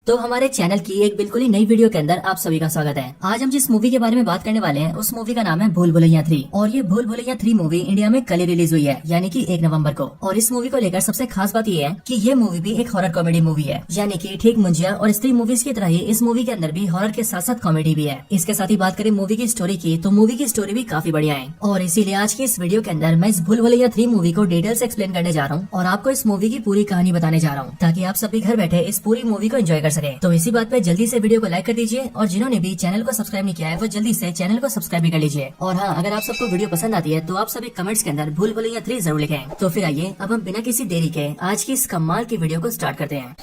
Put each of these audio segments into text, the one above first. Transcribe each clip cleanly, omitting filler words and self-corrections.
तो हमारे चैनल की एक बिल्कुल ही नई वीडियो के अंदर आप सभी का स्वागत है। आज हम जिस मूवी के बारे में बात करने वाले हैं उस मूवी का नाम है भूल भुलैया 3 और ये भूल भुलैया 3 मूवी इंडिया में कल ही रिलीज हुई है, यानी कि 1 नवंबर को। और इस मूवी को लेकर सबसे खास बात ये है कि ये मूवी भी एक हॉरर कॉमेडी मूवी है, यानी कि ठीक मुंजिया और स्त्री मूवीज की तरह ही इस मूवी के अंदर भी हॉरर के साथ साथ कॉमेडी भी है। इसके साथ ही बात करें मूवी की स्टोरी की, तो मूवी की स्टोरी भी काफी बढ़िया है और इसीलिए आज की इस वीडियो के अंदर मैं इस भूल भुलैया 3 मूवी को डिटेल से एक्सप्लेन करने जा रहा हूँ और आपको इस मूवी की पूरी कहानी बताने जा रहा हूँ, ताकि आप सभी घर बैठे इस पूरी मूवी को एंजॉय कर सके। तो इसी बात पे जल्दी से वीडियो को लाइक कर दीजिए और जिन्होंने भी चैनल को सब्सक्राइब नहीं किया है वो जल्दी से चैनल को सब्सक्राइब भी कर लीजिए। और हाँ, अगर आप सबको वीडियो पसंद आती है तो आप सभी कमेंट्स के अंदर भूल भुलैया 3 जरूर लिखें। तो फिर आइए अब हम बिना किसी देरी के आज की इस कमाल की वीडियो को स्टार्ट करते हैं।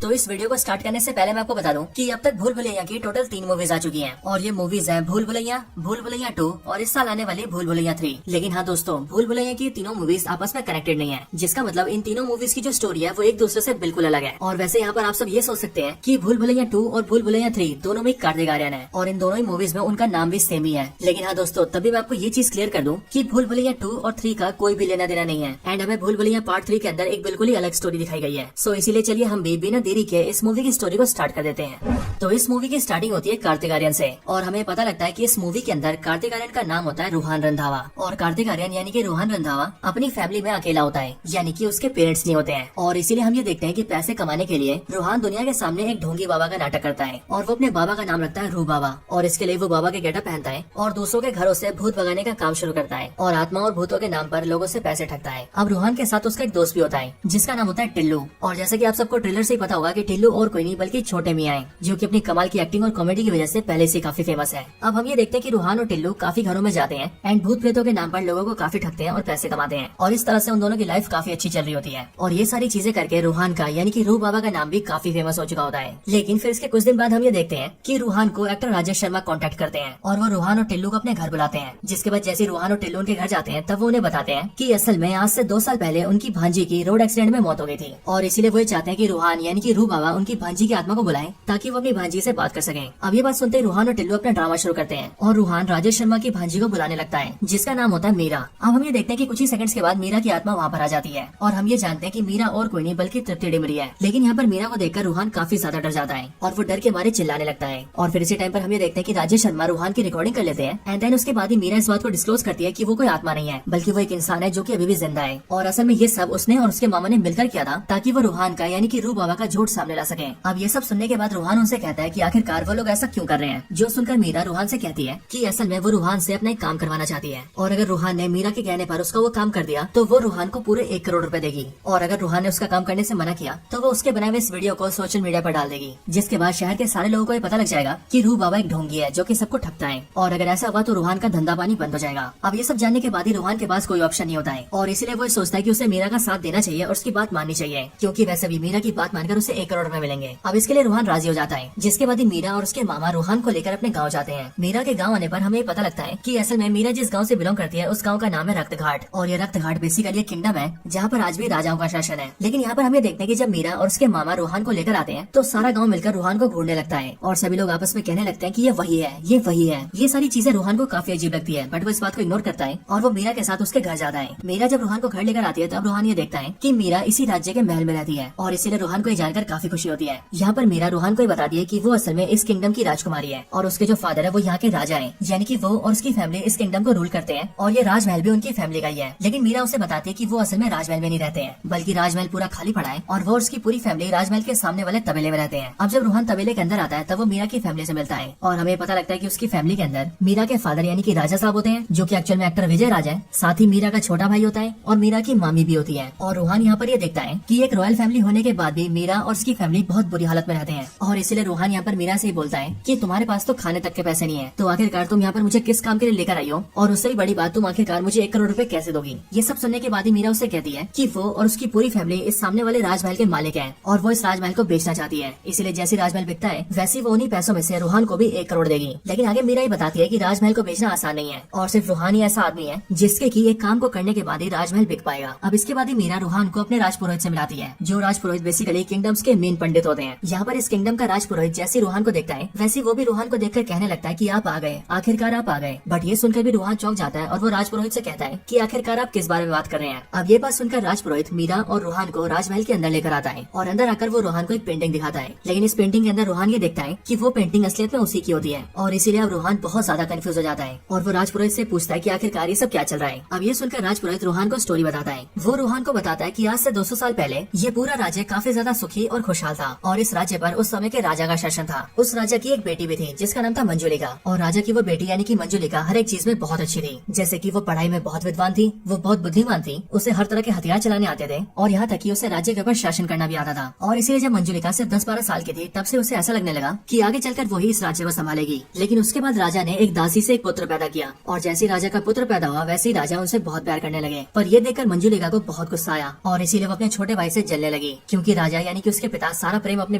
तो इस वीडियो को स्टार्ट करने से पहले मैं आपको बता दूं कि अब तक भूल भुलैया की टोटल 3 मूवीज आ चुकी हैं और ये मूवीज है भूल भुलैया 2 और इस साल आने वाली भूल भुलैया 3। लेकिन हाँ दोस्तों, भूल भुलैया की तीनों मूवीज आपस में कनेक्टेड नहीं है, जिसका मतलब इन तीनों मूवीज की जो स्टोरी है वो एक दूसरे से बिल्कुल अलग है। और वैसे यहाँ पर आप सब ये सोच सकते हैं कि भूल भुलैया 2 और भूल भुलैया 3 दोनों में कार्तिक आर्यन है और इन दोनों ही मूवीज में उनका नाम भी सेम ही है। लेकिन हाँ दोस्तों, तभी मैं आपको ये चीज क्लियर कर दूं कि भूल भुलैया 2 और 3 का कोई भी लेना देना नहीं है एंड हमें भूल भुलैया पार्ट 3 के अंदर एक बिल्कुल ही अलग स्टोरी दिखाई गई है। सो इसीलिए चलिए हम भी बिना देरी के इस मूवी की स्टोरी को स्टार्ट कर देते हैं। तो इस मूवी की स्टार्टिंग होती है कार्तिक आर्यन से और हमें पता लगता है कि इस मूवी के अंदर कार्तिक आर्यन का नाम होता है रूहान रंधावा और कार्तिक आर्यन यानी कि रूहान रंधावा अपनी फैमिली में अकेला होता है, यानी कि उसके पेरेंट्स नहीं होते हैं। और इसीलिए हम ये देखते हैं कि पैसे कमाने के लिए रूहान दुनिया के सामने एक ढोंगी बाबा का नाटक करता है और वो अपने बाबा का नाम रखता है रू बाबा और इसके लिए वो बाबा के गेटअप पहनता है और दूसरों के घरों से भूत भगाने का काम शुरू करता है और आत्मा और भूतों के नाम पर लोगों से पैसे ठगता है। अब रूहान के साथ उसका एक दोस्त भी होता है जिसका नाम होता है टिल्लू। और जैसे कि आप सबको ट्रेलर से ही पता होगा कि टिल्लू और कोई नहीं बल्कि छोटे मियां हैं, जो कि अपनी कमाल की एक्टिंग और कॉमेडी की वजह से पहले से काफी फेमस है। अब हम ये देखते हैं कि रूहान और टिल्लू काफी घरों में जाते हैं एंड भूत प्रेतों के नाम पर लोगों को काफी ठगते हैं और पैसे कमाते हैं और इस तरह से उन दोनों की लाइफ काफी अच्छी चल रही होती है। और ये सारी चीजें करके रूहान का यानी कि रू बाबा का नाम भी काफी फेमस हो चुका होता है। लेकिन फिर इसके कुछ दिन बाद हम ये देखते हैं कि रूहान को एक्टर राजेश शर्मा कॉन्टेक्ट करते हैं और वो रूहान और टिल्लू को अपने घर बुलाते हैं। जिसके बाद जैसे रूहान और टिल्लू उनके घर जाते हैं तब वो उन्हें बताते हैं कि असल में आज से 2 साल पहले उनकी भांजी की रोड एक्सीडेंट में मौत हो गई थी और इसीलिए वो चाहते हैं कि रूहान यानी कि रू बाबा उनकी भांजी की आत्मा को बुलाएं ताकि वो अपनी भांजी से बात कर सकें। अब ये बात सुनते ही रूहान और टिल्लू अपना ड्रामा शुरू करते हैं और रूहान राजेश शर्मा की भांजी को बुलाने लगता है जिसका नाम होता है मीरा। अब हम ये देखते हैं कि कुछ ही सेकंड्स के बाद मीरा की आत्मा वहाँ पर आ जाती है और हम ये जानते हैं कि मीरा और कोई नहीं बल्कि तृप्ति डिमरी है। लेकिन यहाँ पर मीरा को देखकर रूहान काफी ज्यादा डर जाता है और वो डर के मारे चिल्लाने लगता है। और फिर इसी टाइम पर हम ये देखते हैं कि राजेश शर्मा रूहान की रिकॉर्डिंग कर लेते हैं एंड देन उसके बाद ही मीरा इस बात को डिस्क्लोज करती है कि वो कोई आत्मा नहीं है बल्कि वो एक इंसान है जो की अभी भी जिंदा है और असल में ये सब उसने और उसके मामा ने मिलकर किया था ताकि वो रूहान का यानी कि रू बाबा का झूठ सामने ला सके। अब ये सब सुनने के बाद रूहान उनसे कहता है कि आखिरकार वो लोग ऐसा क्यों कर रहे हैं। जो सुनकर मीरा रूहान से कहती है कि असल में वो रूहान से अपना एक काम करवाना चाहती है और अगर रूहान ने मीरा के कहने पर उसका वो काम कर दिया तो वो रूहान को पूरे 1 करोड़ रुपए देगी और अगर रूहान ने उसका काम करने से मना किया तो वो उसके बनाए हुए इस वीडियो को सोशल मीडिया पर डाल देगी, जिसके बाद शहर के सारे लोगों को ये पता लग जाएगा कि रू बाबा एक ढोंगी है जो कि सबको ठगता है और अगर ऐसा हुआ तो रूहान का धंधा पानी बंद हो जाएगा। अब ये सब जानने के बाद ही रूहान के पास कोई ऑप्शन नहीं होता है और इसीलिए वो सोचता है कि उसे मीरा का साथ देना चाहिए और उसकी बात माननी चाहिए, क्योंकि वैसे भी मीरा की बात मानकर उसे 1 करोड़ रुपए मिलेंगे। अब इसके लिए रूहान राजी हो जाता है, जिसके बाद ही मीरा और उसके मामा रूहान को लेकर अपने गाँव जाते हैं। मीरा के गाँव आने पर हमें पता लगता है कि असल में मीरा जिस गाँव से बिलोंग करती है उस गाँव का नाम है रक्तघाट और ये रक्तघाट बेसिकली एक किंगडम है जहाँ पर आज भी राजाओं का शासन है। लेकिन यहाँ पर हमें देखते हैं कि जब मीरा और उसके मामा रूहान को लेकर आते हैं तो सारा गांव मिलकर रूहान को घूरने लगता है और सभी लोग आपस में कहने लगते हैं कि ये वही है, ये वही है। ये सारी चीजें रूहान को काफी अजीब लगती है बट वो इस बात को इग्नोर करता है और वो मीरा के साथ उसके घर जाता है। मीरा जब रूहान को घर लेकर आती है तब रूहान ये देखता है कि मीरा इसी राज्य के महल में रहती है और इसीलिए रूहान को ये जानकर काफी खुशी होती है। यहाँ पर मीरा रूहान को बताती है कि वो असल में इस किंगडम की राजकुमारी है और उसके जो फादर है वो यहाँ के राजा है, यानी कि वो और उसकी फैमिली इस किंगडम को रूल करते हैं और ये राजमहल भी उनकी फैमिली का ही है। लेकिन मीरा उसे बताती है कि वो असल में राजमहल में नहीं रहते हैं बल्कि राजमहल पूरा खाली पड़ा है और वो उसकी पूरी फैमिली राजमहल के सामने वाले तबेले में रहते हैं। अब जब रूहान तबेले के अंदर आता है तब वो मीरा की फैमिली से मिलता है और हमें पता लगता है कि उसकी फैमिली के अंदर मीरा के फादर यानी कि राजा साहब होते हैं जो कि एक्चुअल में एक्टर विजय राजा है, साथ ही मीरा का छोटा भाई होता है और मीरा की मामी भी होती है। और रूहान यहाँ पर ये देखता है कि एक रॉयल फैमिली होने के बाद भी मीरा और उसकी फैमिली बहुत बुरी हालत में रहते हैं और इसीलिए रूहान यहाँ पर मीरा से ही बोलता है कि तुम्हारे पास तो खाने तक के पैसे नहीं है, तो आखिरकार तुम यहाँ पर मुझे किस काम के लिए लेकर आई हो और उससे भी बड़ी बात तुम आखिरकार मुझे 1 करोड़ रुपए कैसे दोगी। ये सब सुनने के बाद ही मीरा उससे कहती है कि वो और उसकी पूरी फैमिली इस सामने वाले राजमहल के मालिक हैं और वो इस राजमहल को बेचना चाहती है, इसलिए जैसे राजमहल बिकता है वैसे वो उन्हीं पैसों में से रूहान को भी 1 करोड़ देगी। लेकिन आगे मीरा ही बताती है कि राजमहल को बेचना आसान नहीं है और सिर्फ रूहान ही ऐसा आदमी है जिसके की एक काम को करने के बाद ही राजमहल बिक पाएगा। अब इसके बाद ही मीरा रूहान को अपने राजपुरोहित से मिलाती है, जो राजपुरोहित बेसिकली किंगडम्स के के मेन पंडित होते हैं। यहाँ पर इस किंगडम का राजपुरोहित जैसे रूहान को देखता है वैसे वो भी रूहान को देखकर कहने लगता है कि आप आ गए, आखिरकार आप आ गए। बट ये सुनकर भी रूहान चौंक जाता है और वो राजपुरोहित से कहता है कि आखिरकार आप किस बारे में बात कर रहे हैं। अब ये बात सुनकर राजपुरोहित मीरा और रूहान को राजमहल के अंदर लेकर आता है और अंदर आकर वो रूहान को एक पेंटिंग दिखाता है। लेकिन इस पेंटिंग के अंदर रूहान ये देखता है कि वो पेंटिंग असलियत में उसी की होती है और इसीलिए अब रूहान बहुत ज्यादा कंफ्यूज हो जाता है और वो राजपुरोहित से पूछता है कि आखिरकार ये सब क्या चल रहा है। अब ये सुनकर राजपुरोहित रूहान को स्टोरी बताता है। वो रूहान को बताता है कि आज से 200 साल पहले ये पूरा राज्य काफी ज्यादा सुखी और खुशहाल था और इस राज्य पर उस समय के राजा का शासन था। उस राजा की एक बेटी भी थी जिसका नाम था मंजुलिका और राजा की वो बेटी यानी कि मंजुलिका हर एक चीज में बहुत अच्छी थी। जैसे कि वो पढ़ाई में बहुत विद्वान थी, वो बहुत बुद्धिमान थी, उसे हर तरह के हथियार चलाने आते थे और यहाँ तक कि उसे राज्य के ऊपर शासन करना भी आता था। और इसीलिए जब मंजुलिका सिर्फ 10-12 साल की थी तब से उसे ऐसा लगने लगा कि आगे चलकर वही इस राज्य को संभालेगी। लेकिन उसके बाद राजा ने एक दासी से एक पुत्र पैदा किया और जैसे राजा का पुत्र पैदा हुआ वैसे ही राजा उनसे बहुत प्यार करने लगे। पर ये देखकर मंजुलिका को बहुत गुस्सा आया और इसीलिए वो अपने छोटे भाई से जलने लगी क्योंकि राजा यानी कि उसके पिता सारा प्रेम अपने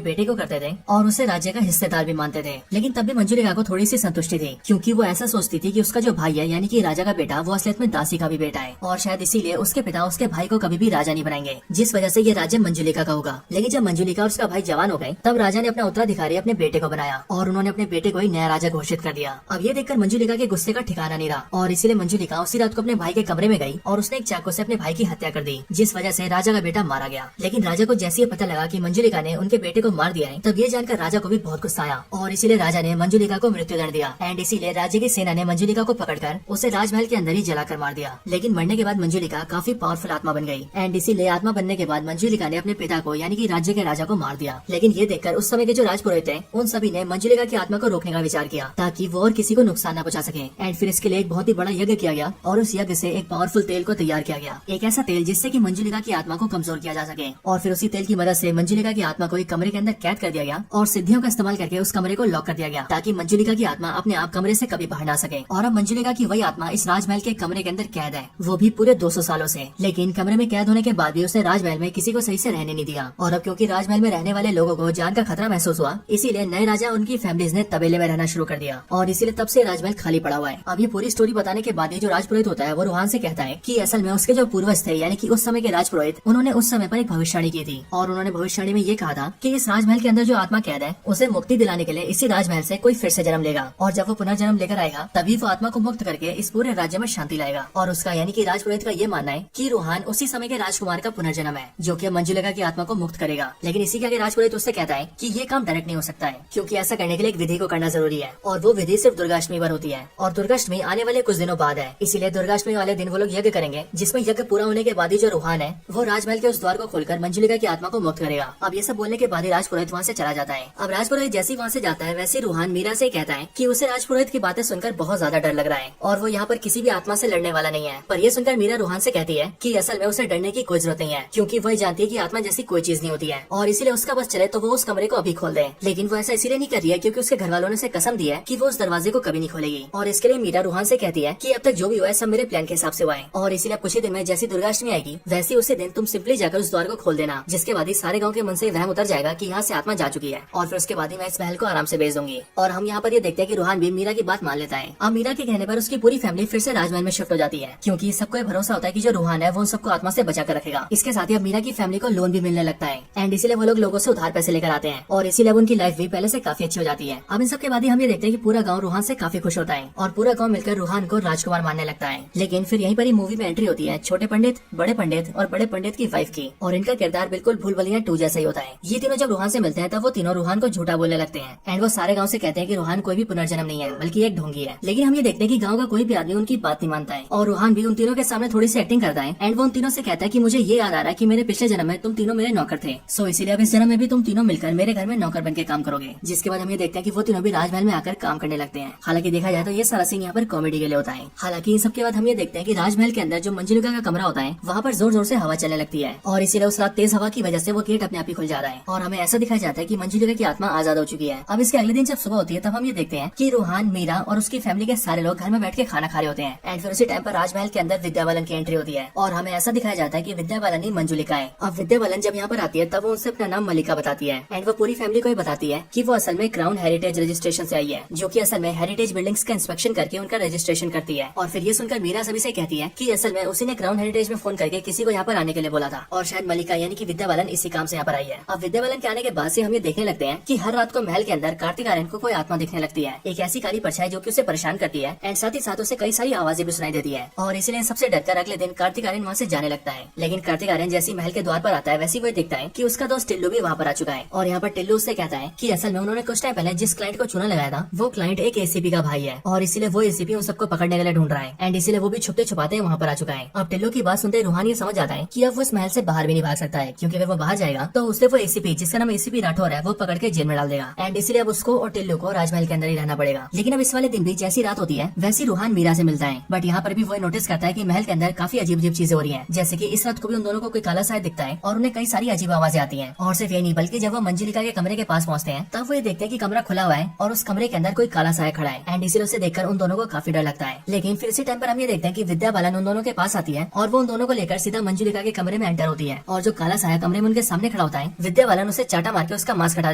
बेटे को करते थे और उसे राज्य का हिस्सेदार भी मानते थे। लेकिन तब भी मंजुलिका को थोड़ी सी संतुष्टि थी क्योंकि वो ऐसा सोचती थी कि उसका जो भाई है यानी कि राजा का बेटा वो असलियत में दासी का भी बेटा है और शायद इसीलिए उसके पिता उसके भाई को कभी भी राजा नहीं बनाएंगे, जिस वजह से ये राज्य मंजुलिका का होगा। लेकिन जब मंजुलिका और उसका भाई जवान हो गए तब राजा ने अपना उत्तराधिकारी अपने बेटे को बनाया और उन्होंने अपने बेटे को ही नया राजा घोषित कर दिया। अब ये देखकर मंजुलिका के गुस्से का ठिकाना नहीं रहा और इसीलिए मंजुलिका उसी रात को अपने भाई के कमरे में गई और उसने एक चाकू से अपने भाई की हत्या कर दी, जिस वजह से राजा का बेटा मारा गया। लेकिन राजा को जैसे ही पता लगा कि मंजुलिका ने उनके बेटे को मार दिया है तब ये जानकर राजा को भी बहुत गुस्सा आया और इसीलिए राजा ने मंजुलिका को मृत्युदंड दिया एंड इसीलिए राज्य की सेना ने मंजुलिका को पकड़कर उसे राजमहल के अंदर ही जलाकर मार दिया। लेकिन मरने के बाद मंजुलिका काफी पावरफुल आत्मा बन गई एंड इसीलिए आत्मा बनने के बाद मंजुलिका ने अपने पिता को यानी कि राज्य के राजा को मार दिया। लेकिन ये देखकर उस समय के जो राजपुरोहित थे उन सभी ने मंजुलिका की आत्मा को रोकने का विचार किया ताकि वो और किसी को नुकसान न पहुंचा सके एंड फिर इसके लिए एक बहुत ही बड़ा यज्ञ किया गया और उस यज्ञ से एक पावरफुल तेल को तैयार किया गया, एक ऐसा तेल जिससे कि मंजुलिका की आत्मा को कमजोर किया जा सके। और फिर उसी तेल की मदद से मंजुलिका की आत्मा को एक कमरे के अंदर कैद कर दिया गया और सिद्धियों का इस्तेमाल करके उस कमरे को लॉक कर दिया गया ताकि मंजुलिका की आत्मा अपने आप कमरे से कभी बाहर ना सके। और अब मंजुलिका की वही आत्मा इस राजमहल के कमरे के अंदर कैद है, वो भी पूरे 200 सालों से। लेकिन कमरे में कैद होने के बाद भी उसने राजमहल में किसी को सही से रहने नहीं दिया और अब क्योंकि राजमहल में रहने वाले लोगों को जान का खतरा महसूस हुआ इसीलिए नए राजा उनकी फैमिलीज ने तबेले में रहना शुरू कर दिया और इसीलिए तब से राजमहल खाली पड़ा हुआ है। अब ये पूरी स्टोरी बताने के बाद ये जो राजपुरोहित होता है वो रूहान से कहता है कि असल में उसके जो पूर्वज थे यानी कि उस समय के राजपुरोहित उन्होंने उस समय पर एक भविष्यवाणी की थी और उन्होंने भविष्यवाणी में ये कहा था कि इस राजमहल के अंदर जो आत्मा कैद है उसे मुक्ति दिलाने के लिए इसी राजमहल से कोई फिर से जन्म लेगा और जब वो पुनर्जन्म लेकर आएगा तभी वो आत्मा को मुक्त करके इस पूरे राज्य में शांति लाएगा। और उसका यानी कि राजपुरोहित का ये मानना है कि रूहान उसी समय के राजकुमार का पुनर्जन्म है जो कि मंजुलिका की आत्मा को मुक्त करेगा। लेकिन इसी के आगे राजपुरोहित उससे कहता है कि ये काम डायरेक्ट नहीं हो सकता है क्योंकि ऐसा करने के लिए एक विधि को करना जरूरी है और वो विधि सिर्फ दुर्गाष्टमी पर होती है और दुर्गाष्टमी आने वाले कुछ दिनों बाद है। इसीलिए दुर्गाष्टमी वाले दिन वो लोग यज्ञ करेंगे जिसमें यज्ञ पूरा होने के बाद ही जो रूहान है वो राजमहल के उस द्वार को खोलकर मंजुलिका की आत्मा को मुक्त करेगा। अब ये सब बोलने के बाद ही राजपुरोहित वहाँ से चला जाता है। अब राजपुरोहित जैसे ही वहाँ से जाता है वैसे रूहान मीरा से कहता है कि उसे राजपुरोहित की बातें सुनकर बहुत ज्यादा डर लग रहा है और वो यहाँ पर किसी भी आत्मा से लड़ने वाला नहीं है। पर ये सुनकर मीरा रूहान से कहती है कि असल में उसे डरने की कोई जरूरत नहीं है क्योंकि वह जानती है कि आत्मा जैसी कोई चीज नहीं होती है और इसीलिए उसका बस चले तो वो उस कमरे को अभी खोल दे। लेकिन वो ऐसा इसीलिए नहीं कर रही है क्योंकि उसके घर वालों ने उसे कसम दी है कि वो उस दरवाजे को कभी नहीं खोलेगी और इसके लिए मीरा रूहान से कहती है कि अब तक जो भी हुआ है सब मेरे प्लान के हिसाब से हुआ है और इसीलिए कुछ ही दिन में जैसी दुर्गाष्टमी आएगी वैसे उसी दिन तुम सिंपली जाकर उस द्वार को खोल देना, जिसके बाद ही सारे गाँव के मन से वहम उतर जाएगा कि यहाँ से आत्मा जा चुकी है और फिर उसके बाद ही मैं इस महल को आराम से भेज दूंगी। और हम यहाँ पर ये देखते हैं कि रूहान भी मीरा की बात मान लेता है। अब मीरा के कहने पर उसकी पूरी फैमिली फिर से राजमहल में शिफ्ट हो जाती है क्योंकि सबको ये भरोसा होता है कि जो रूहान है वो उन सबको आत्मा से बचा कर रखेगा। इसके साथ ही अब मीरा की फैमिली को लोन भी मिलने लगता है एंड इसीलिए वो लोग लोगों से उधार पैसे लेकर आते हैं और इसीलिए उनकी लाइफ भी पहले से काफी अच्छी हो जाती है। अब इन सबके बाद ही हम ये देखते हैं कि पूरा गाँव रूहान से काफी खुश होता है और पूरा गाँव मिलकर रूहान को राजकुमार मानने लगता है। लेकिन फिर यहीं पर ही मूवी में एंट्री होती है छोटे पंडित, बड़े पंडित और बड़े पंडित की वाइफ की और इनका किरदार बिल्कुल भूल भुलैया 2 जैसा ही होता है। ये तीनों जब रूहान से मिलते हैं तब वो तीनों रूहान को झूठा बोलने लगते हैं एंड वो सारे गांव से कहते हैं कि रूहान कोई भी पुनर्जन्म नहीं है बल्कि एक ढोंगी है। लेकिन हम ये देखते हैं कि गांव का कोई भी आदमी उनकी बात नहीं मानता है और रूहान भी उन तीनों के सामने थोड़ी सी एक्टिंग करता है एंड वो उन तीनों से कहता है कि मुझे ये याद आ रहा है कि मेरे पिछले जन्म में तुम तीनों मेरे नौकर थे, सो इसीलिए अब इस जन्म में भी तुम तीनों मिलकर मेरे घर में नौकर बन के काम करोगे। जिसके बाद हम ये देखते हैं कि वो तीनों भी राजमहल में आकर काम करने लगते हैं। हालांकि देखा जाए तो ये सारा सीन यहाँ पर कॉमेडी के लिए होता है। हालांकि इन सबके बाद हम ये देखते हैं कि राजमहल के अंदर जो मंजुलिका का कमरा होता है वहाँ पर जोर जोर से हवा चलने लगती है और इसीलिए उस रात तेज हवा की वजह से वो गेट अपने आप ही खुल जा रहा है और हमें ऐसा दिखाया जाता है कि मंजुलिका की आत्मा आजाद हो चुकी है। अब इसके अगले दिन जब सुबह होती है तब हम ये देखते हैं कि रूहान, मीरा और उसकी फैमिली के सारे लोग घर में बैठ के खाना खा रहे होते हैं एंड फिर उसी टाइम पर राजमहल के अंदर विद्या बालन की एंट्री होती है और हमें ऐसा दिखाया जाता है कि विद्या बालन ही मंजुलिका है। अब विद्या बालन जब यहाँ पर आती है तब वो उनसे अपना नाम मलिका बताती है एंड वो पूरी फैमिली को ये बताती है कि वो असल में क्राउन हेरिटेज रजिस्ट्रेशन से आई है, जो कि असल में हेरिटेज बिल्डिंग्स का इंस्पेक्शन करके उनका रजिस्ट्रेशन करती है। और फिर ये सुनकर मीरा सभी से कहती है कि असल में उसी ने क्राउन हेरिटेज में फोन करके किसी को यहाँ पर आने के लिए बोला था और शायद मलिका यानी कि विद्या बालन इसी काम से यहाँ पर पर आई है। अब विद्या बालन के आने के बाद से हम ये देखने लगते हैं कि हर रात को महल के अंदर कार्तिक आर्यन को कोई आत्मा दिखने लगती है, एक ऐसी काली परछाई जो कि उसे परेशान करती है एंड साथ ही साथ उसे कई सारी आवाजें भी सुनाई देती है और इसलिए सबसे डरकर अगले दिन कार्तिक आर्यन वहाँ से जाने लगता है। लेकिन कार्तिक आर्यन जैसी महल के द्वार पर आता है वैसी वो देखता है कि उसका दोस्त टिल्लू भी वहाँ पर आ चुका है और यहाँ पर टिल्लू उससे कहता है कि असल में उन्होंने कुछ टाइम पहले जिस क्लाइंट को चूना लगाया था वो क्लाइंट एक एसीपी का भाई है और इसीलिए वो एसीपी उन सबको पकड़ने के लिए ढूंढ रहा है एंड इसीलिए वो भी छुपते छुपाते वहाँ पर आ चुका है। अब टिल्लू की बात सुनते रूहान ये समझ जाता है कि अब वो इस महल से बाहर भी नहीं भाग सकता है, क्योंकि अगर वो बाहर जाएगा तो उससे वो एसीपी जिसका नाम एसीपी राठौर है वो पकड़ के जेल में डाल देगा एंड इसलिए अब उसको और टिल्लू को राजमहल के अंदर ही रहना पड़ेगा। लेकिन अब इस वाले दिन भी जैसी रात होती है वैसी रूहान मीरा से मिलता है, बट यहाँ पर भी वो नोटिस करता है कि महल के अंदर काफी अजीब अजीब चीजें हो रही है, जैसे कि इस रात को भी उन दोनों को कोई काला साया दिखता है और उन्हें कई सारी अजीब आवाजें आती है। और सिर्फ ये नहीं बल्कि जब वो मंजुलिका के कमरे के पास पहुंचते हैं तब वो ये देखते हैं कि कमरा खुला हुआ है और उस कमरे के अंदर कोई काला साया खड़ा है एंड इसीलिए उसे देखकर उन दोनों को काफी डर लगता है। लेकिन फिर इसी टाइम पर हम ये देखते हैं कि विद्या बालन उन दोनों के पास आती है और वो उन दोनों को लेकर सीधा मंजुलिका के कमरे में एंटर होती है और जो काला साया कमरे में उनके सामने खड़ा होता है विद्या बालन उसे चाटा मार के उसका मास्क हटा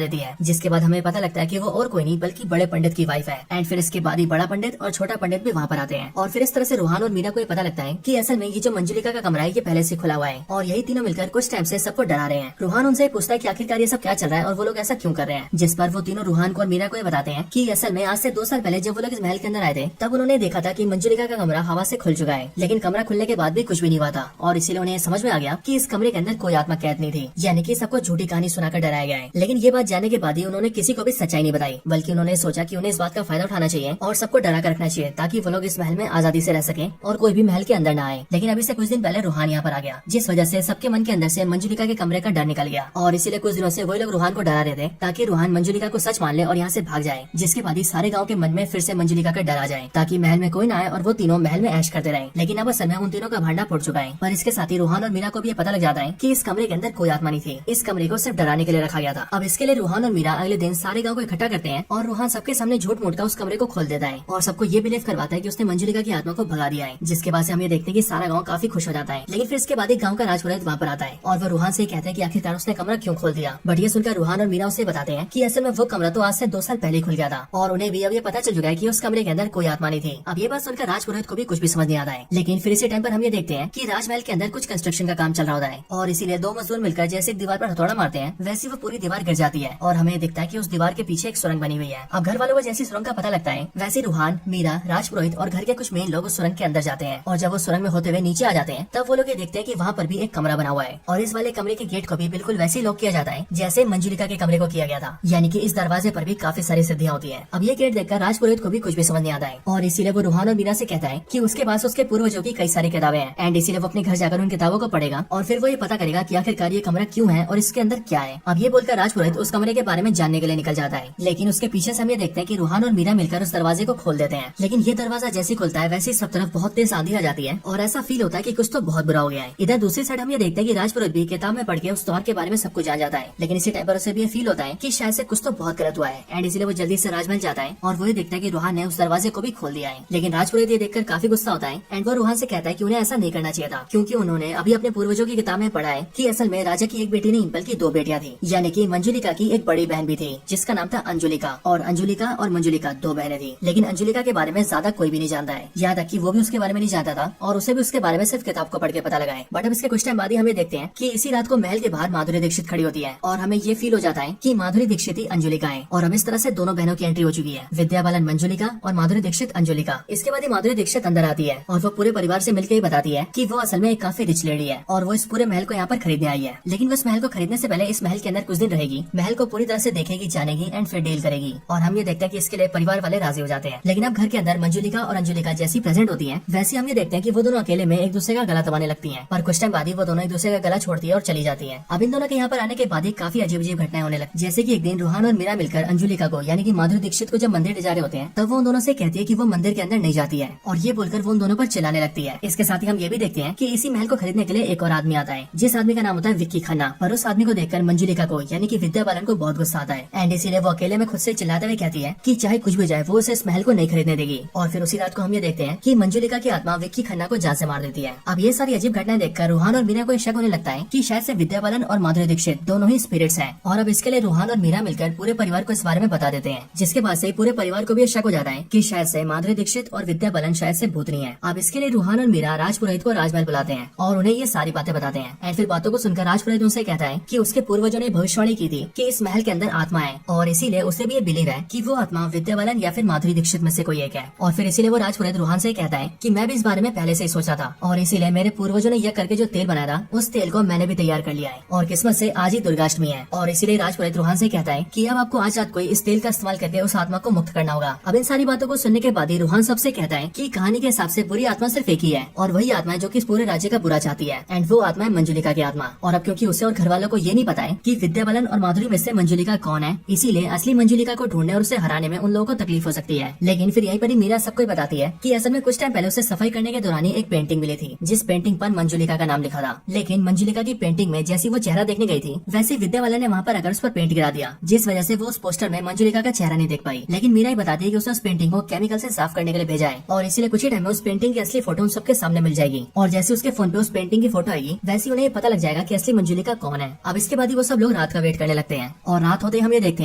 देती है, जिसके बाद हमें पता लगता है कि वो और कोई नहीं बल्कि बड़े पंडित की वाइफ है एंड फिर इसके बाद ही बड़ा पंडित और छोटा पंडित भी वहाँ पर आते हैं। और फिर इस तरह से रूहान और मीरा को ये पता लगता है कि असल में ये जो मंजुलिका का कमरा है ये पहले से खुला हुआ है और यही तीनों मिलकर कुछ टाइम से सबको डरा रहे हैं। रूहान उनसे पूछता है कि आखिरकार ये सब क्या चल रहा है और वो लोग ऐसा क्यों कर रहे हैं, जिस पर वो तीनों रूहान को और मीरा को ये बताते हैं कि असल में आज से 2 साल पहले जब वो लोग इस महल के अंदर आए थे तब उन्होंने देखा था कि मंजुलिका का कमरा हवा से खुल चुका है, लेकिन कमरा खुलने के बाद भी कुछ भी नहीं हुआ था और इसीलिए उन्हें समझ में आ गया कि इस कमरे के अंदर कोई आत्मा कैद नहीं थी, यानी कि सबको झूठी कहानी सुनाकर डराया गया है। लेकिन ये बात जानने के बाद ही उन्होंने किसी को भी सच्चाई नहीं बताई, बल्कि उन्होंने सोचा कि उन्हें इस बात का फायदा उठाना चाहिए और सबको डरा कर रखना चाहिए ताकि वो लोग इस महल में आजादी से रह सके और कोई भी महल के अंदर न आए। लेकिन अभी से कुछ दिन पहले रूहान यहाँ पर आ गया, जिस वजह से सबके मन के अंदर से मंजुलिका के कमरे का डर निकल गया और इसीलिए कुछ दिनों से वही लोग रूहान को डरा रहे थे ताकि रूहान मंजुलिका को सच मान ले और यहाँ से भाग जाए, जिसके बाद ही सारे गाँव के मन में फिर से मंजुलिका का डर आ जाए ताकि महल में कोई न आए और वो तीनों महल में ऐश करते रहे। लेकिन अब असल में उन तीनों का भांडा फूट चुका है, पर इसके साथ ही रूहान और मीरा को भी ये पता लग जाता है कि इस कमरे के अंदर कोई आत्मा नहीं थी, इस कमरे को सिर्फ डराने के लिए रखा गया था। अब इसके लिए रूहान और मीरा अगले दिन सारे गाँव को इकट्ठा करते हैं और रूहान सबके सामने झूठ मूठ का उस कमरे को खोल देता है और सबको ये बिलीव करवाता है कि उसने मंजुलिका की आत्मा को भगा दिया है, जिसके बाद से हम ये देखते हैं कि सारा गाँव काफी खुश हो जाता है। लेकिन फिर इसके बाद एक गाँव का राजपुरोहित वहाँ पर आता है और वो रूहान से कहता है कि आखिरकार उसने कमरा क्यों खोल दिया, बट ये सुनकर रूहान और मीरा उसे बताते हैं कि असल में वो कमरा तो आज से 2 साल पहले ही खुल गया था और उन्हें भी अब ये पता चल चुका है कि उस कमरे के अंदर कोई आत्मा नहीं थी। अब ये बात सुनकर राजपुरोहित को भी कुछ भी समझ नहीं आता है। लेकिन फिर इसी टाइम पर हम ये देखते हैं कि राजमहल के अंदर कुछ कंस्ट्रक्शन का काम चल रहा होता है और इसीलिए 2 मजदूर मिलकर जैसे एक दीवार पर हथौड़ा मारते हैं वैसी वो पूरी दीवार गिर जाती है और हमें दिखता है कि उस दीवार के पीछे एक सुरंग बनी हुई है। अब घर वालों को जैसी सुरंग का पता लगता है वैसे रूहान, मीरा, राजपुरोहित और घर के कुछ मेन लोग उस सुरंग के अंदर जाते हैं और जब वो सुरंग में होते हुए नीचे आ जाते हैं तब वो लोग ये देखते हैं कि वहाँ पर भी एक कमरा बना हुआ है और इस वाले कमरे के गेट को भी बिल्कुल वैसे ही लॉक किया जाता है जैसे मंजुलिका के कमरे को किया गया था, यानी कि इस दरवाजे पर भी काफी सारी सिद्धियां होती है। अब ये गेट देखकर राजपुरोहित को भी कुछ भी समझ नहीं आता है और इसीलिए वो रूहान और मीरा से कहता है कि उसके पास उसके पूर्वजों की कई सारी किताबें हैं एंड इसीलिए वो अपने घर जाकर उन किताबों को पढ़ेगा और फिर वो ये पता करेगा कि आखिरकार ये कमरा क्यों है और इसके अंदर क्या है। अब ये बोलकर राजपुरोहित उस कमरे के बारे में जानने के लिए निकल जाता है, लेकिन उसके पीछे से हम ये देखते हैं कि रूहान और मीरा मिलकर उस दरवाजे को खोल देते हैं। लेकिन ये दरवाजा जैसे खुलता है वैसे सब तरफ बहुत तेज आंधी आ जाती है और ऐसा फील होता है कि कुछ तो बहुत बुरा हो गया है। इधर दूसरी साइड हम ये देखते हैं कि राजपुरोहित भी किताब में पढ़ के उस द्वार के बारे में सब कुछ जान जाता है, लेकिन इसी टाइम पर उसे भी फील होता है कि शायद से कुछ तो बहुत गलत हुआ है एंड इसलिए वो जल्दी से राजमहल जाता है और वो ये देखता है कि रूहान ने उस दरवाजे को भी खोल दिया है। लेकिन राजपुरोहित ये देखकर काफी गुस्सा होता है एंड वो रूहान से कहता है कि उन्हें ऐसा नहीं करना चाहिए था, क्योंकि उन्होंने अभी अपने पूर्वजों की किताब में पढ़ा है कि असल में राजा की एक बेटी नहीं बल्कि 2 बेटियां थी, यानी कि मंजुलिका की एक बड़ी बहन भी थी जिसका नाम था अंजुलिका और अंजुलिका और मंजुलिका 2 बहनें थी। लेकिन अंजुलिका के बारे में ज्यादा कोई भी नहीं जानता है, यहाँ तक कि वो भी उसके बारे में नहीं जानता था और उसे भी उसके बारे में सिर्फ किताब को पढ़ के पता लगा है। बट अब इसके कुछ टाइम बाद ही हमें देखते हैं कि इसी रात को महल के बाहर माधुरी दीक्षित खड़ी होती है और हमें ये फील हो जाता है कि माधुरी दीक्षित ही अंजुलिका है और अब इस तरह से दोनों बहनों की एंट्री हो चुकी है, विद्या बालन मंजुलिका और माधुरी दीक्षित अंजुलिका। इसके बाद ही माधुरी दीक्षित अंदर आती है और वो पूरे परिवार से मिलकर ही बताती है कि वो असल में एक काफी रिच लेडी है और वो इस पूरे महल को यहाँ पर खरीदने आई है। लेकिन वो इस महल को खरीदने से पहले इस महल के अंदर कुछ दिन रहेगी, महल को पूरी तरह से देखेगी, जानेगी एंड फिर डील करेगी और हम ये देखते हैं कि इसके लिए परिवार वाले राजी हो जाते हैं। लेकिन अब घर के अंदर मंजुलिका और अंजुलिका जैसी प्रेजेंट होती है वैसे हम ये देखते हैं कि वो दोनों अकेले में एक दूसरे का गला दबाने लगती हैं, पर कुछ टाइम बाद ही वो दोनों एक दूसरे का गला छोड़ती है और चली जाती है। अब इन दोनों के यहाँ पर आने के बाद ही काफी अजीब अजीब घटनाएं होने लगती, जैसे कि एक दिन रूहान और मीरा मिलकर अंजुलिका को यानी कि माधुरी दीक्षित को जब मंदिर ले जा रहे होते हैं तब वो उन दोनों से कहती है कि वो मंदिर के अंदर नहीं जाती है और ये बोलकर वो उन दोनों पर चिल्लाने लगती है। इसके साथ ही हम ये भी देखते हैं कि इसी महल को खरीदने के लिए एक और आदमी आता है जिस आदमी का नाम होता है विक्की खन्ना, पर उस आदमी को देखकर मंजुलिका को यानी कि विद्या बालन को बहुत गुस्सा आता है एंड इसीलिए वो अकेले में खुद से चिल्लाते हुए कहती है कि चाहे कुछ भी जाए वो उसे इस महल को नहीं खरीदने देगी। और फिर उसी रात को हम ये देखते हैं कि मंजुलिका की आत्मा विक्की खन्ना को जान से मार देती है। अब ये सारी अजीब घटनाएं देखकर रूहान और मीरा को शक होने लगता है कि शायद से विद्या बालन और माधुरी दीक्षित दोनों ही स्पिरिट्स हैं और अब इसके लिए रूहान और मीरा मिलकर पूरे परिवार को इस बारे में बता देते हैं, जिसके बाद से पूरे परिवार को भी शक हो जाता है कि शायद से माधुरी दीक्षित और विद्या बालन शायद से भूतनी है। अब इसके लिए रूहान और मीरा राजपुरोहित को राजमहल बुलाते हैं और उन्हें ये सारी बातें बताते हैं एंड फिर बातों को सुनकर राजपुरोहित उनसे कहता है कि उसके पूर्वजों ने भविष्यवाणी की थी कि इस महल के अंदर आत्मा है और इसीलिए उसे भी ये बिलीव है कि वो आत्मा विद्या बालन या फिर माधुरी दीक्षित में से कोई एक है। और फिर इसीलिए वो राजपुरोहित रूहान से कहता है कि मैं भी इस बारे में पहले से ही सोचा था और इसीलिए मेरे पूर्वजों ने यह करके जो तेल बनाया था उस तेल को मैंने भी तैयार कर लिया है और किस्मत से आज ही दुर्गाष्टमी है। और इसीलिए राजपुरोहित रूहान से कहता है कि अब आपको आज रात को इस तेल का इस्तेमाल करके उस आत्मा को मुक्त करना होगा। अब इन सारी बातों को सुनने के बाद ही रूहान सबसे कहता है कि कहानी के हिसाब से बुरी आत्मा सिर्फ एक ही है और वही आत्मा है जो कि इस पूरे राज्य का बुरा चाहती है एंड वो आत्मा है मंजुलिका की आत्मा। और अब क्योंकि उसे और घर वालों को ये नहीं पता है कि विद्या बालन और माधुरी में से मंजुलिका कौन है, इसीलिए असली मंजुलिका को ढूंढने और उसे हराने में उन लोगों को तकलीफ हो सकती है। लेकिन फिर यहीं पर ही मीरा सबको बताती है कि असल में कुछ टाइम पहले उसे सफाई करने के दौरान ही एक पेंटिंग मिली थी जिस पेंटिंग पर मंजुलिका का नाम लिखा था। लेकिन मंजुलिका की पेंटिंग में जैसी वो चेहरा देखने गई थी वैसे विद्या बालन ने वहाँ पर आकर उस पर पेंट गिरा दिया, जिस वजह से वो उस पोस्टर में मंजुलिका का चेहरा नहीं देख पाई। लेकिन मीरा ही बताती है कि उसने उस पेंटिंग को केमिकल से साफ करने के लिए भेजा है और इसीलिए कुछ ही टाइम में उस पेंटिंग की असली फोटो उन सबके सामने मिल जाएगी और जैसे उसके फोन पे उस पेंटिंग की फोटो आएगी वैसे उन्हें पता लग जाएगा कि असली मंजुलिका कौन है। अब इसके बाद ही वो सब लोग रात का वेट करने लगते हैं और रात होते ही हम ये देखते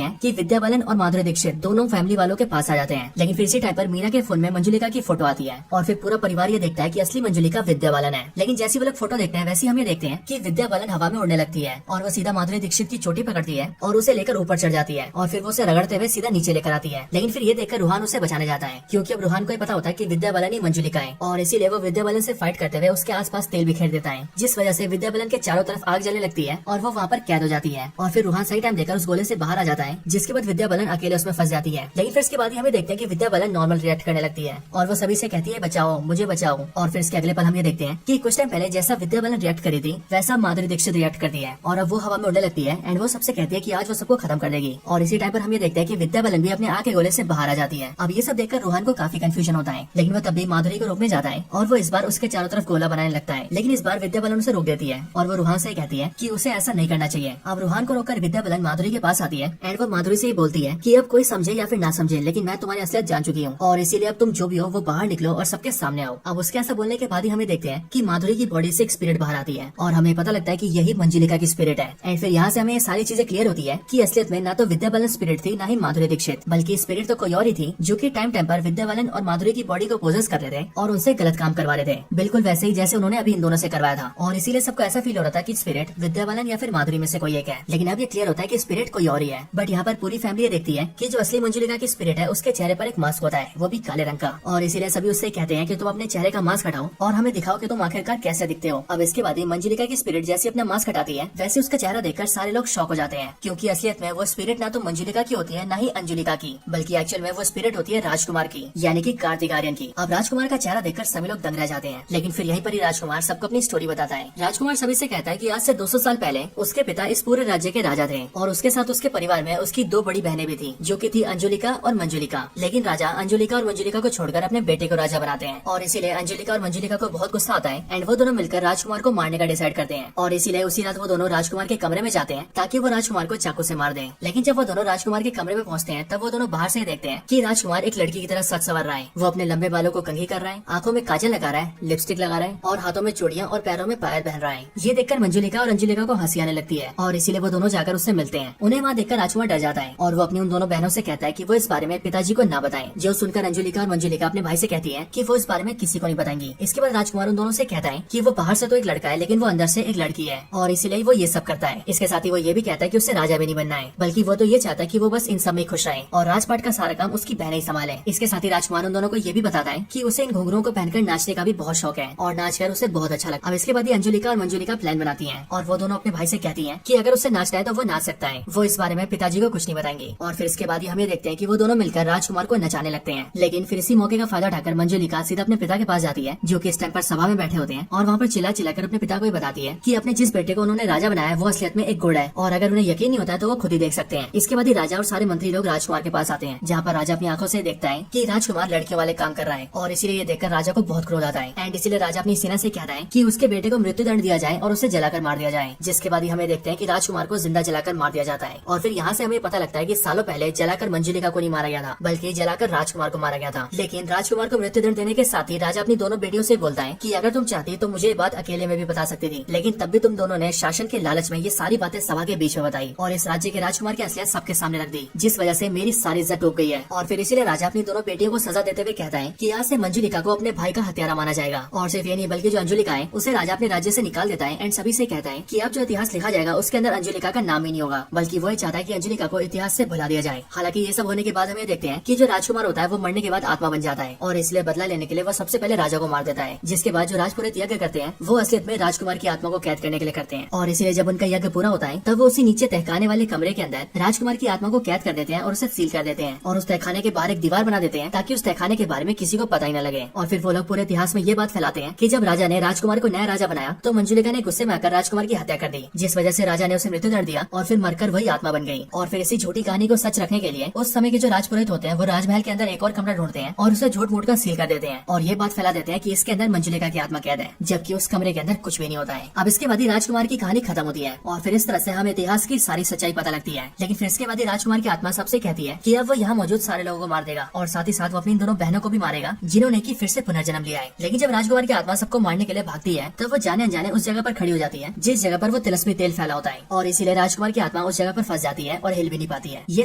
हैं कि विद्या बालन और माधुरी दीक्षित दोनों फैमिली वालों के पास आ जाते हैं। लेकिन फिर इसी टाइम पर मीरा के फोन में मंजुलिका की फोटो आती है और फिर पूरा परिवार ये देखता है कि असली मंजुलिका विद्या बालन है। लेकिन जैसी वो लोग फोटो देखते हैं वैसे हम ये देखते हैं कि विद्या बालन हवा में उड़ने लगती है और वो सीधा माधुरी दीक्षित की चोटी पकड़ती है और उसे लेकर ऊपर चढ़ जाती है और फिर वो उसे रगड़ते हुए सीधा नीचे लेकर आती है। लेकिन फिर ये देखकर रूहान उसे बचाने जाता है क्योंकि अब रूहान को ये पता होता है कि विद्या बालन ही मंजुलिका है और इसीलिए वो विद्या बालन से फाइट करते हुए उसके आसपास तेल बिखेर देता है, जिस वजह से विद्या बालन के चारों तरफ आग जलने लगती है और वो वहाँ पर कैद हो जाती है। और फिर रूहान सही टाइम देकर उस गोले से बाहर आ जाता है, जिसके बाद विद्या बालन अकेले उसमें फंस जाती है। लेकिन फिर इसके बाद हमें देखते हैं कि विद्या बालन नॉर्मल रिएक्ट करने लगती है और वो सभी से कहती है बचाओ मुझे बचाओ। और फिर इसके अगले पल हम ये देखते हैं कि कुछ टाइम पहले जैसा विद्या बालन रिएक्ट करी थी वैसा माधुरी दीक्षित रिएक्ट करती है और अब वो हवा में उड़ने लगती है एंड वो सबसे कहती है कि आज वो सबको खत्म कर देगी। और इसी टाइम पर हम ये देखते हैं कि विद्या बालन भी अपने आग के गोले से बाहर आ जाती है। अब ये सब देखकर रूहान को काफी कंफ्यूजन होता है, लेकिन वो तब भी माधुरी को रोकने जाता है और वो इस बार उसके चारों तरफ गोला बनाने लगता है। लेकिन इस बार विद्या बालन उसे रोक देती है और वो रूहान से कहती है कि उसे ऐसा नहीं करना चाहिए। अब रूहान को रोककर विद्या बालन माधुरी के पास आती है एंड वो माधुरी से बोलती है कि अब कोई समझे या फिर ना समझे लेकिन मैं तुम्हारी असलियत जान चुकी हूँ और इसीलिए अब तुम जो भी हो वो बाहर निकलो और सबके सामने आओ। अब उसके ऐसा बोलने के बाद ही हमें देखते हैं कि माधुरी की बॉडी से एक स्पिरिट बाहर आती है और हमें पता लगता है कि यही मंजुलिका की स्पिरिट है। एंड फिर यहाँ से हमें ये सारी चीजें क्लियर होती है कि असलियत में ना तो विद्या बालन स्पिरिट थी ना ही माधुरी दीक्षित, बल्कि स्पिरिट तो कोई और ही थी जो कि टाइम टाइम पर विद्या बालन और माधुरी की बॉडी को पोजेस कर रहे थे और उनसे गलत काम करवा रहे थे, बिल्कुल वैसे ही जैसे उन्होंने अभी इन दोनों से करवाया था। और इसीलिए सबको ऐसा फील हो रहा था कि स्पिरिट विद्या बालन या फिर माधुरी में से कोई एक है। लेकिन अब ये क्लियर होता है कि स्पिरिट कोई और ही है। बट यहाँ पर पूरी फैमिली ये देखती है कि जो असली मंजुलिका की स्पिरिट है उसके चेहरे पर एक मास्क होता है, वो भी काले रंग का। और इसीलिए सभी उससे कहते हैं कि तुम अपने चेहरे का मास्क हटाओ और हमें दिखाओ कि तुम आखिरकार कैसे दिखते हो। अब इसके बाद ही मंजुलिका की स्पिरिट जैसे अपना मास्क हटाती है वैसे उसका चेहरा देखकर सारे लोग शॉक हो जाते हैं, क्योंकि असलियत में वो स्पिरिट ना तो मंजुलिका की होती है ना ही अंजुलिका की, बल्कि एक्चुअल में वो स्पिरिट होती है राजकुमार की, यानी कि कार्तिक आर्यन की। अब राजकुमार का चेहरा देखकर सभी लोग दंग रह जाते हैं। लेकिन फिर यहीं पर ही राजकुमार सबको अपनी स्टोरी बताता है। राजकुमार सभी से कहता है कि आज से 200 साल पहले उसके पिता इस पूरे राज्य के राजा थे और उसके साथ उसके परिवार में उसकी 2 बड़ी बहनें भी थी जो कि थी अंजुलिका और मंजुलिका। लेकिन राजा अंजुलिका और मंजुलिका को छोड़कर अपने बेटे को राजा बनाते हैं और इसीलिए अंजुलिका और मंजुलिका को बहुत गुस्सा आता है एंड वो दोनों मिलकर राजकुमार को मारने का डिसाइड करते हैं। और इसीलिए उसी रात वो दोनों राजकुमार के कमरे में जाते हैं ताकि वो राजकुमार को चाकू से मार दें। लेकिन जब वो दोनों राजकुमार के कमरे में पहुंचते हैं तब वो दोनों बाहर से देखते हैं कि राजकुमार एक लड़की की तरह सज संवर रहा है। वो अपने लंबे बालों को कंघी कर रहा है, आंखों में काजल लगा रहा है, लिपस्टिक लगा रहा है और हाथों में चूड़ियां और पैरों में पायल पहन रहा है। ये देखकर मंजुलिका और अंजुलिका को हंसी आने लगती है और इसीलिए वो दोनों जाकर उससे मिलते हैं। उन्हें वहाँ देखकर राजकुमार डर जाता है और वो अपनी उन दोनों बहनों से कहता है कि वो इस बारे में पिताजी को ना बताएं। जो सुनकर अंजुलिका और मंजुलिका अपने भाई से कहती है कि वो इस बारे में किसी को नहीं बताएंगी। इसके बाद राजकुमार उन दोनों से कहता है कि वो बाहर से तो एक लड़का है लेकिन वो अंदर से एक लड़की है और इसीलिए वो ये सब करता है। इसके साथ ही वो ये भी कहता है कि उससे राजा भी नहीं बनना है, बल्कि वो तो ये चाहता है कि वो बस इन सब में खुश रहे और राजपाट का सारा काम उसकी बहनें ही संभाले। इसके साथ ही राजकुमार उन दोनों को ये भी बताता है कि उसे इन घुंघरुओं को पहनकर नाचने का भी बहुत शौक है और नाच कर उसे बहुत अच्छा लगता है। अब इसके बाद ही अंजुलिका और मंजुलिका प्लान बनाती हैं और वो दोनों अपने भाई से कहती हैं कि अगर उसे नाचना है तो वो नाच सकता है, वो इस बारे में पिताजी को कुछ नहीं बताएंगे। और फिर इसके बाद ही हमें देखते हैं कि वो दोनों मिलकर राजकुमार को नचाने लगते हैं। लेकिन फिर इसी मौके का फायदा उठाकर मंजुलिका सीधा अपने पिता के पास जाती है जो कि इस टाइम पर सभा में बैठे होते हैं और वहाँ पर चिल्ला चिल्लाकर अपने पिता को ही बताती है कि अपने जिस बेटे को उन्होंने राजा बनाया है वो असलियत में एक गुड़ है और अगर उन्हें यकीन नहीं होता है तो वो खुद ही देख सकते हैं। इसके बाद ही राजा और सारे मंत्री लोग राजकुमार के पास आते हैं जहाँ पर राजा अपनी आंखों से देखता है कि राजकुमार लड़कियों वाले काम कर रहा है और इसीलिए ये देखकर राजा को बहुत क्रोध आता है एंड इसीलिए राजा अपनी सेना से कहता है कि उसके बेटे को मृत्यु दंड दिया जाए और उसे जलाकर मार दिया जाए। जिसके बाद ही हमें देखते हैं कि राजकुमार को जिंदा जलाकर मार दिया जाता है। और फिर यहाँ से हमें पता लगता है कि सालों पहले जलाकर मंजुलिका को नहीं मारा गया था बल्कि जलाकर राजकुमार को मारा गया था। लेकिन राजकुमार को मृत्यु दंड देने के साथ ही राजा अपनी दोनों बेटियों से बोलता है कि अगर तुम चाहती तो मुझे ये बात अकेले में भी बता सकती थी, लेकिन तब भी तुम दोनों ने शासन के लालच में ये सारी बातें सभा के बीच में बताई और इस राज्य के राजकुमार की असलियत सबके सामने रख दी, जिस वजह से मेरी सारी इज्जत डूब गई है। और फिर इसीलिए राजा अपनी दोनों बेटियों को सजा देते हुए कहता है कि आज से मंजुलिका को अपने भाई का हत्यारा माना जाएगा। और सिर्फ ये नहीं बल्कि जो अंजुलिका है उसे राजा अपने राज्य से निकाल देता है एंड सभी से कहता है कि अब जो इतिहास लिखा जाएगा उसके अंदर अंजुलिका का नाम ही नहीं होगा, बल्कि वो चाहता है कि अंजुलिका को इतिहास से भुला दिया जाए। हालांकि ये सब होने के बाद हम ये देखते हैं कि जो राजकुमार होता है वो मरने के बाद आत्मा बन जाता है और इसलिए बदला लेने के लिए वो सबसे पहले राजा को मार देता है। जिसके बाद जो राजपुरोहित यज्ञ करते हैं वो असलियत में राजकुमार की आत्मा को कैद करने के लिए करते हैं और इसलिए जब उनका यज्ञ पूरा होता है तब वो उसी नीचे तहखाने वाले कमरे के अंदर राजकुमार की आत्मा को कैद कर देते हैं और उसे सील कर देते हैं और उस तहखाने के बाहर एक दीवार बना देते हैं ताकि उस तहखाने के बारे में किसी को पता ही न लगे। और फिर वो लोग पूरे इतिहास में ये बात फैलाते हैं कि जब राजा ने राजकुमार को नया राजा बनाया तो मंजुलिका ने गुस्से में आकर राजकुमार की हत्या कर दी, जिस वजह से राजा ने उसे मृत्यु दंड दिया और फिर मरकर वही आत्मा बन गई। और फिर इसी झूठी कहानी को सच रखने के लिए उस समय के जो राजपुरोहित होते हैं वो राजमहल के अंदर एक और कमरा ढूंढते हैं और उसे झूठ मूठ का सील कर देते हैं और ये बात फैला देते हैं कि इसके अंदर मंजुलिका की आत्मा कैद है, जबकि उस कमरे के अंदर कुछ भी नहीं होता है। अब इसके बाद ही राजकुमार की कहानी खत्म होती है और फिर इस तरह से हमें इतिहास की सारी सच्चाई पता लगती है। लेकिन फिर इसके बाद ही राजकुमार की आत्मा सबसे कहती है कि अब वो यहाँ मौजूद सारे लोगों को मार देगा और साथ ही साथ वो अपनी दोनों बहनों को भी मारेगा जिन्होंने की फिर से पुनर्जन्म लिया है। लेकिन जब राजकुमार की आत्मा सबको मारने के लिए भागती है तो वो जाने अनजाने उस जगह पर खड़ी हो जाती है जिस जगह पर वो तिलस्मी तेल फैला होता है और इसीलिए राजकुमार की आत्मा उस जगह पर फंस जाती है और हिल भी नहीं पाती है। ये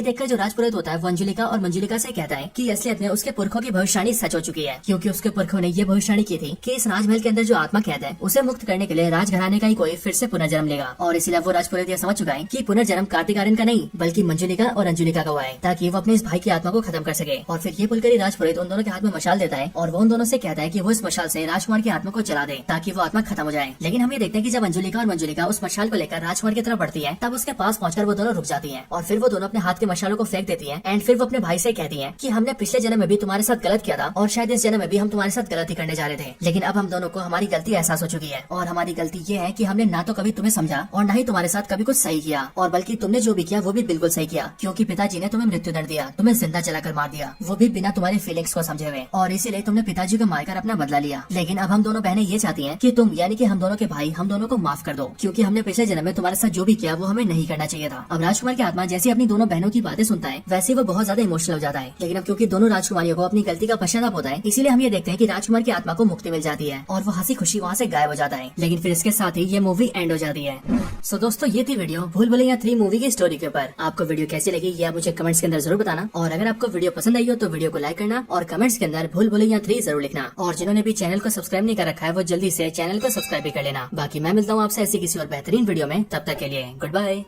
देखकर जो राजपुरोहित होता है वो अंजुलिका और मंजुलिका से कहता है कि असलियत में उसके पुरखों की भविष्यवाणी सच हो चुकी है, क्योंकि उसके पुरखों ने ये भविष्यवाणी की थी कि इस राजमहल के अंदर जो आत्मा कैद है उसे मुक्त करने के लिए राजघराने का ही कोई फिर से पुनर्जन्म लेगा। और इसीलिए वो राजपुरोहित यह समझ चुका है कि पुनर्जन्म कार्तिक आर्यन का नहीं बल्कि मंजुलिका और अंजुलिका का हुआ है, ताकि वो अपने इस भाई की आत्मा को खत्म कर सके। और फिर ये बोलकर ही राजपुरोहित उन दोनों के हाथ में मशाल देता है और वो उन दोनों से कहता है कि वो इस मशाल से राजकुमार की आत्मा को जला दे ताकि वो आत्मा खत्म हो जाए। लेकिन हम ये देखते हैं कि जब अंजुलिका और मंजुलिका उस मशाल को लेकर राजकुमार की तरफ बढ़ती है तब उसके पास पहुंचकर वो दोनों रुक जाती हैं और फिर वो दोनों अपने हाथ के मशालों को फेंक देती हैं एंड फिर वो अपने भाई से कहती हैं कि हमने पिछले जन्म में भी तुम्हारे साथ गलत किया था और शायद इस जन्म में भी हम तुम्हारे साथ गलती करने जा रहे थे, लेकिन अब हम दोनों को हमारी गलती एहसास हो चुकी है और हमारी गलती ये है कि हमने ना तो कभी तुम्हें समझा और न ही तुम्हारे साथ कभी कुछ सही किया, और बल्कि तुमने जो भी किया वो भी बिल्कुल सही किया, क्योंकि पिताजी ने तुम्हें मृत्यु दंड दिया, तुम्हें जिंदा जलाकर मार दिया, वो भी बिना तुम्हारी फीलिंग्स को समझे हुए, और इसीलिए तुमने पिताजी को मारकर अपना बदला लिया। लेकिन अब हम दोनों बहनें ये चाहती हैं कि तुम यानी कि हम दोनों के भाई हम दोनों को माफ कर दो, क्योंकि हमने पिछले जन्म में तुम्हारे साथ जो भी किया वो हमें नहीं करना चाहिए था। अब राजकुमार की आत्मा जैसे अपनी दोनों बहनों की बातें सुनता है वैसे वो बहुत ज्यादा इमोशनल हो जाता है। लेकिन अब क्योंकि दोनों राजकुमारियों को अपनी गलती का पश्चाताप होता है इसीलिए हम ये देखते हैं कि राजकुमार की आत्मा को मुक्ति मिल जाती है और वो हंसी खुशी वहाँ से गायब हो जाता है। लेकिन फिर इसके साथ ही ये मूवी एंड हो जाती है। सो दोस्तों ये थी वीडियो भूल भुलैया 3 मूवी की स्टोरी के ऊपर। आपको वीडियो कैसी लगी ये आप मुझे कमेंट्स के अंदर जरूर बताना, और अगर आपको वीडियो पसंद आई हो तो वीडियो को लाइक करना और कमेंट्स के अंदर भूल भुलैया 3 जरूर लिखना, और जिन्होंने भी चैनल को सब्सक्राइब नहीं कर रखा है वो जल्दी से चैनल को सब्सक्राइब भी कर लेना। बाकी मैं मिलता हूँ आपसे ऐसी किसी और बेहतरीन वीडियो में, तब तक के लिए गुड बाय।